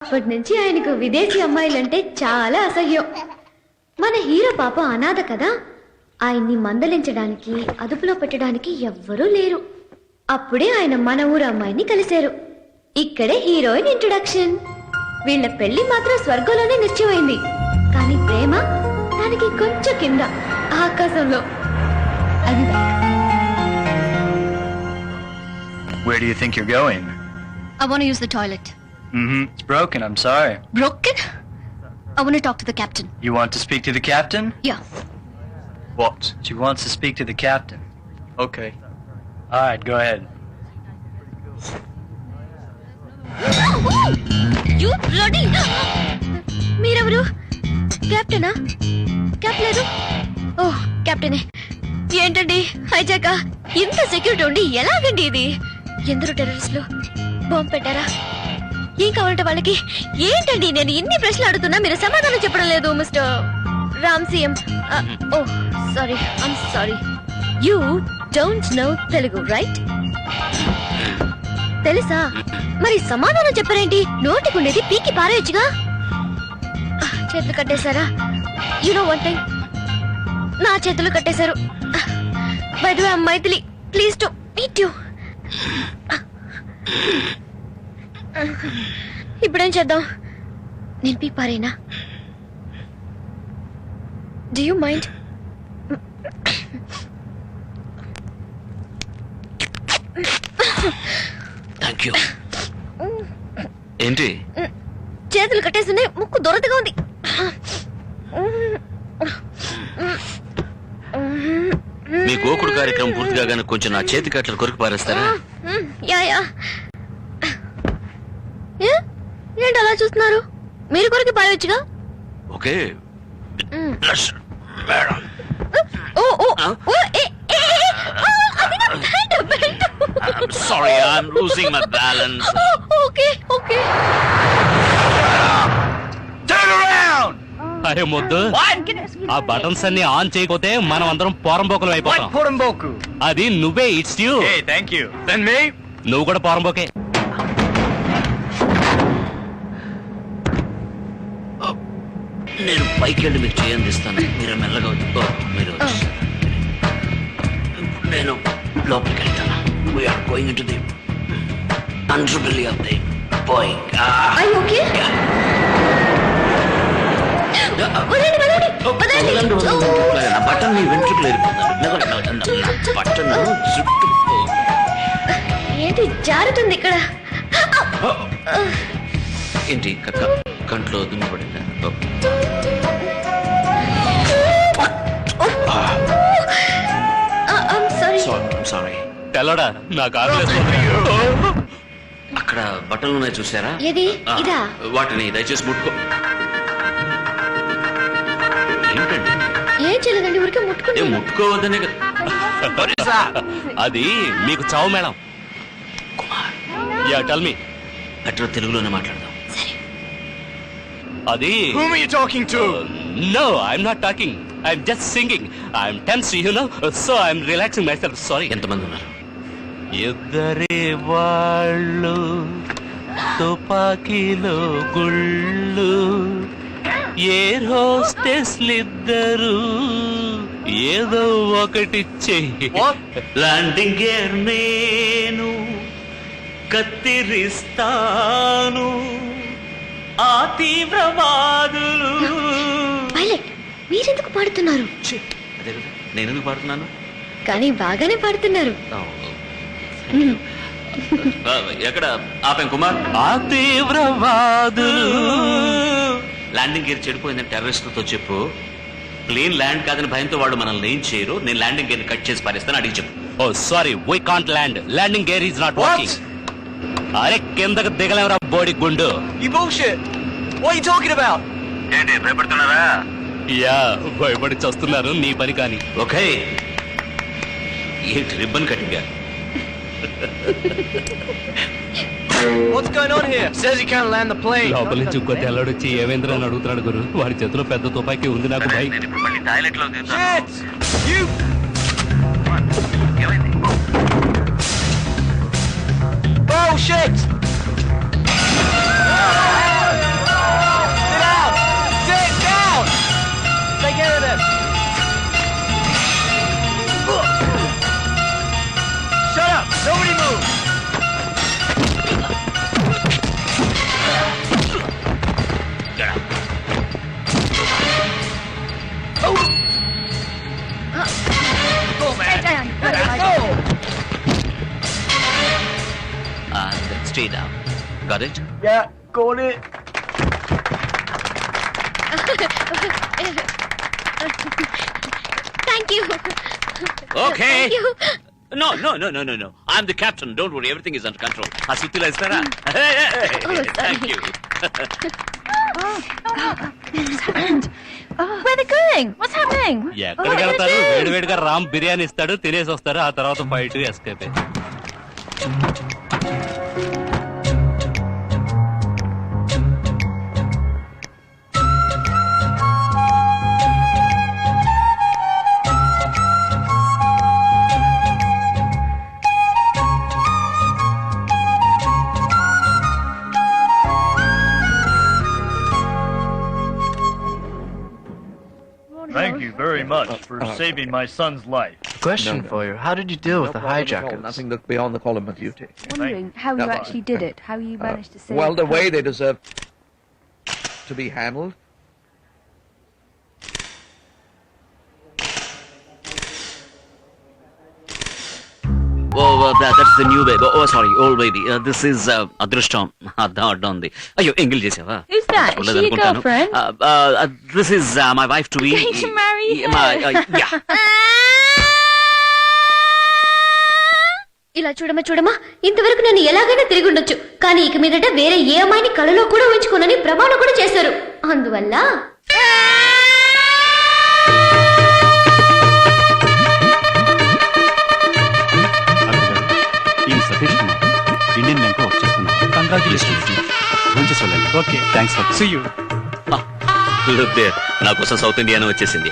అప్పటి నుంచి ఆయనకు విదేశీ అమ్మాయిలంటే చాలా అసహ్యం. మన హీరో పాప అనాథ కదా, ఆయన్ని మందలించడానికి అదుపులో పెట్టడానికి ఎవ్వరూ లేరు. అప్పుడే ఆయన మన ఊరు అమ్మాయిని కలిశారు. ఇక్కడే హీరోయిన్ ఇంట్రొడక్షన్. వీళ్ళ పెళ్లి మాత్రం స్వర్గంలోనే నిశ్చయమైంది, కానీ ప్రేమ దానికి కొంచెం కింద ఆకాశంలో. అది Where do you think you're going? I want to use the toilet. It's broken, I'm sorry. Broken? I want to talk to the captain. You want to speak to the captain? Yeah. What? She wants to speak to the captain. Okay. Alright, go ahead. You bloody! మీరెవరు? కెప్టెనా? Cap లేదు. ఓహ్, కెప్టెనే. ఏంటండి హైజాకా? ఇంత security ఉండి ఎలాగండి ఇది? ఎందరో టెర్రరిస్టులు bomb పెట్టారా? ఏం కావాలంటే వాళ్ళకి? ఏంటండి నేను ఇన్ని ప్రశ్నలు అడుగుతున్నా మీరు సమాధానం చెప్పడం లేదు mister Ram CM. Oh sorry, I'm sorry. You don't know Telugu right? తెలుసా? మరి సమాధానం చెప్పరేంటి? నోటికుండేది పీకి పారేయచ్చుగా. చేతులు కట్టేశారా? యు నో వన్ థింగ్, నా చేతులు కట్టేశారు. By the way I Maithili, please to meet you. ఇప్పుడేం చేద్దాం? నేను పీకి పారేనా? Do you mind? Thank you. ఏంటి చేతులు కట్టేస్తున్నాయి, ముక్కు దొరతగా ఉంది. మీ గోకుడు కార్యక్రమం పూర్తి కాగానే కొంచెం నా చేతి కట్టలు కొరికి పారేస్తారా? Yeah yeah. ఏంటి అలా చూస్తున్నారు? మీరు కొరికి పారేయచ్చుగా. Okay. Oh oh oh uh uh sorry, I'm losing my balance. Okay okay. అరే మొద్దు, ఆ బటన్స్ అన్ని ఆన్ చేయకపోతే మనం అందరం పోరంబోకులు అయిపోతాం. Poramboku. అది నువ్వే. It's you. Hey, thank you. Then me? నువ్వు కూడా పోరంబోకే. నేను పైకి వెళ్ళి మీకు చేయందిస్తాను, మీరు మెల్లగా మీరు నేను లోపలికి వెళ్తాను. We're going to the underbelly of the Boeing. I okay. నా బటన్ మీ వెంట్రుకలు ఏరిపోతాను. బటన్ చుట్టూ ఏంటి జారుతుంది ఇక్కడ? ఏంటి కంట్లో దుమ్ముపడిందా? సారీ. తెల్లడా నాకు ఆకలేస్తుంది. అక్కడ బట్టలు ఉన్నాయి చూసారా? ఏది? ఇదా? వాటిని దయచేసి ముట్టుకో. ఏంటండి? ఏం చేయలేదండి, ఊరికే ముట్టుకుంటే. ముట్టుకోవద్దనే కదా. అది మీకు చావు madam. Kumar, yeah tell me. అట్లా తెలుగులోనే మాట్లాడదాం. అది Whom are you talking to? No, I'm not talking, I'm just singing. I'm tense, you know, so I'm relaxing myself. Sorry. ఎంతమంది ఉన్నారు? ఇద్దరే వాళ్ళు, తుపాకీలో గుళ్ళు, ఎయిర్ హోస్టెస్లిద్దరు, ఏదో ఒకటి చెయ్యి. ల్యాండింగ్ గేర్ నేను కత్తిరిస్తాను, ఆ తీవ్రవాదులు. పైలట్, మీరెందుకు పాడుతున్నారు? అదే కదా, నేను ఎందుకు పాడుతున్నాను? కానీ బాగానే పాడుతున్నారు. ఎక్కడ ఆపాం కుమార్? ఆ తీవ్రవాదులు. ల్యాండింగ్ గేర్ చెడిపోయిందని టెర్రరిస్టులతో చెప్పు. ప్లేన్ ల్యాండ్ కాదని భయంతో వాళ్ళు మనల్ని ఏం చేయరు. నేను ల్యాండింగ్ గేర్ కట్ చేసి పారేస్తాను, అడిగి చెప్పు. Oh sorry, we can't land. Landing gear is not working. అరే కిందకు దిగలేవరా బోడి గుండు. You bullshit. What are you talking about? ఏంటి భయపడుతున్నారా? యా, భయపడి చస్తున్నారు. నీ పని కానీ. ఓకే. ఏంటి ribbon కట్టింగా? What's going on here? Says he can't land the plane. లోపల నుంచి ఇంకో తెల్లడు వచ్చి ఏమేంద్ర అని అడుగుతున్నాడు గురు. వాడి చేతిలో పెద్ద తుపాకీ ఉంది. నాకు భయం. నేను ఇప్పుడు మళ్ళీ టాయిలెట్ లో Shit! You! Oh shit! got it? Yeah, got it. Thank you Okay. No. I'm the captain. Don't worry. Everything is under control. ఆ సుత్తిలో ఇస్తారా? Thank you. Where are they going? What's happening? ఎక్కడికి వెళ్తారు? వేడివేడిగా రామ్ బిర్యానీ ఇస్తాడు, తినేసి వస్తారు. ఆ తర్వాత fight escape. Thank you very much for saving my son's life. Question for you. How did you deal with the hijackers? Nothing looked beyond the call of my duty. Wondering how you No. actually did it, how you managed to save. Well, the way they deserve to be handled. Oh, that's the new baby. Oh, sorry, old baby. This is Adrushtam. అడ్డం ఉంది. అయ్యో ఎంగిల్ చేసావా? Who's that? Is she your girlfriend? This is my wife to be. Going to marry her? Yeah. ఇలా చూడమా ఇంతవరకు నన్ను ఎలాగైనా తిరిగి ఉండొచ్చు, కానీ ఇక మీదట వేరే ఏ అమ్మాయిని కళలో కూడా ఉంచుకోనని ప్రమాణం కూడా చేశారు. అందువల్ల Satish Kumar Indian bank work చేస్తున్నాను. Congratulations. Okay thanks for see you. Look there. నా కోసం సౌత్ ఇండియానే వచ్చేసింది.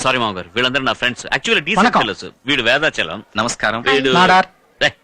సారీ మామ గారు, వీళ్ళందరూ నా ఫ్రెండ్స్. Actually decent fellows. వీడు వేదాచలం. నమస్కారం. వీడు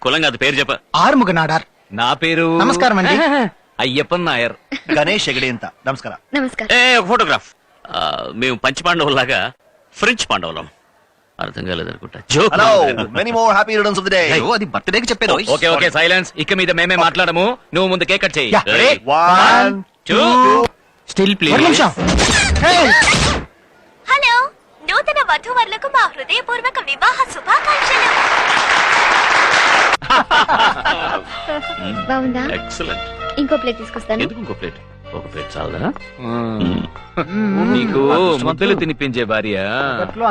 కులం కాదు, పేరు చెప్ప. ఆరుముగ నాడార్. నా పేరు నమస్కారం అండి. అయ్యప్పన్ నాయర్. గణేష్ ఎగడేంత నమస్కారం. నమస్కారం. ఒక ఫోటోగ్రాఫ్. మేము పంచ పాండవులాగా ఫ్రెంచ్ పాండవులం. అర్థం కాలేదనుకుంటా. Joke. Many more happy returns of the day. అది బర్త్డేకి చెప్పేది. Okay silence. ఇక మీద మేమే మాట్లాడము. నువ్వు ముందు కేక్ కట్ చేయి. 1 2 స్టిల్ ప్లీజ్. హలో, నూతన వధూవరులకు మా హృదయపూర్వక వివాహ శుభాకాంక్షలు. బాగుందా? ఎక్సలెంట్. ఇంకో ప్లేట్ తీసుకొస్తాను. ఎందుకు ఇంకో ప్లేట్? ఒక ప్లేట్ చాలదా? నీకు ముద్దలు తినిపించే భార్య.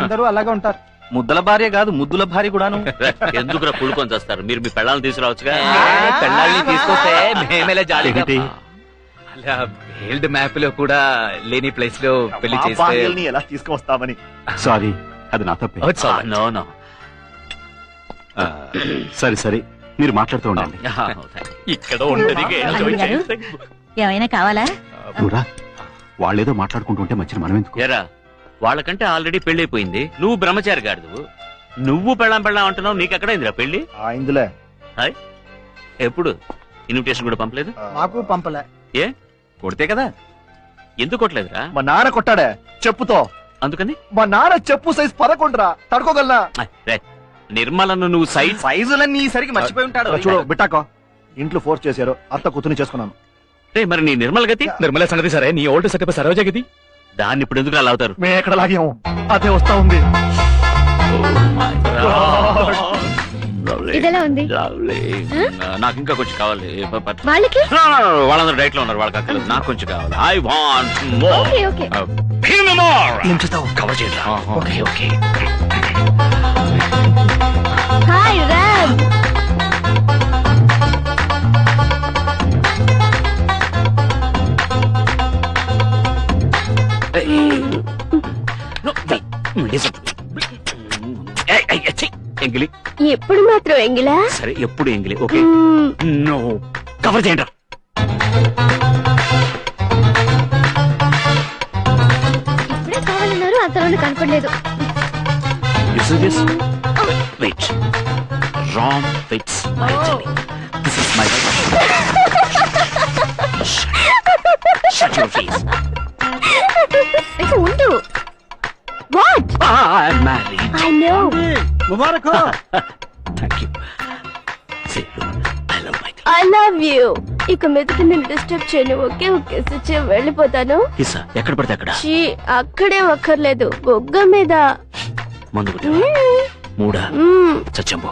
అందరూ అలాగే ఉంటారు. ముద్దల భార్య కాదు, ముద్దుల భార్య కూడాను. ఎందుకురా కుళ్ళుకొని చేస్తారు? మీరు మీ పెళ్ళాలను తీసుకురావచ్చుగా. పెళ్ళాళ్ళని తీసుకొస్తే మేమేలా జాలి. అలా హెల్డ్ మ్యాప్ లో కూడా లేని ప్లేస్ లో పెళ్లి చేస్తే ఎలా తీసుకువస్తామని. సారీ, అది నా తప్పే. No no. సరే మీరు మాట్లాడుతూ ఉండండి. ఇక్కడ ఉండదు. ఏమైనా కావాలా? నువ్వురా, వాళ్ళేదో మాట్లాడుకుంటుంటే మధ్యన మనం ఎందుకు? ఎరా, వాళ్ళకంటే ఆల్రెడీ పెళ్ళైపోయింది. నువ్వు బ్రహ్మచారి గాడు. నువ్వు పెళ్ళాం అంటున్నావు. నీకు ఎక్కడైందిరా పెళ్లి? ఇందులే హాయ్. ఎప్పుడు? ఇన్విటేషన్ కూడా పంపలేదు? మాకు పంపలే. ఏ కొడితే కదా? ఎందుకు కొట్టలేదురా? మా నాన్న కొట్టాడే చెప్పుతో. అందుకని మా నాన్న చెప్పు సైజ్ 11 రా. తడుకోగలనా? నిర్మలను నువ్వు సైజులన్నీ సరికి మర్చిపోయి ఉంటాడు. చూడు బిట్టాకో, ఇంట్లో ఫోర్స్ చేశారు. అత్త కూతుని చేసుకున్నాను. మరి నీ నిర్మల గతి? నిర్మల సంగతి సరే, నీ ఓల్డ్ సెటప్ సరోజ గతి. దాన్ని ఇప్పుడు ఎందుకు అలా అవుతారు? మేము ఎక్కడ లాగాము, అదే వస్తా ఉంది. ఇదెలా ఉంది? నాకు ఇంకా కొంచెం కావాలి. వాళ్ళకి వాళ్ళందరూ డైట్ లో ఉన్నారు. వాళ్ళకి అక్కర్లేదు, నాకు కొంచెం కావాలి. I want okay. కవర్ చేయండి. ఓకే. హాయ్ రామ్. ఎంగిలి. ఎప్పుడు మాత్రం ఎంగిలా? సరే, ఎప్పుడు ఎంగిలి. ఓకే. నో, కవర్ చేయండి. ఇప్పుడే కావాలన్నారు, అంతలోనే కనపడలేదు. వెయిట్. రామ్ ఫిట్స్ మై చెల్లి. This is my shut your face. అయితే ఉండు. What? I'm married. I know. Mubarak. Thank you. Say, I love my I love you. ఇక మీదట నేను డిస్టర్బ్ చేయను. ఓకే ఓకే సచ్చి వెళ్ళిపోతాను. కిసా ఎక్కడ పడితే అక్కడ చీ, అక్కడే అక్కర్లేదు, బొగ్గ మీద. మందు మూడా చచ్చంబో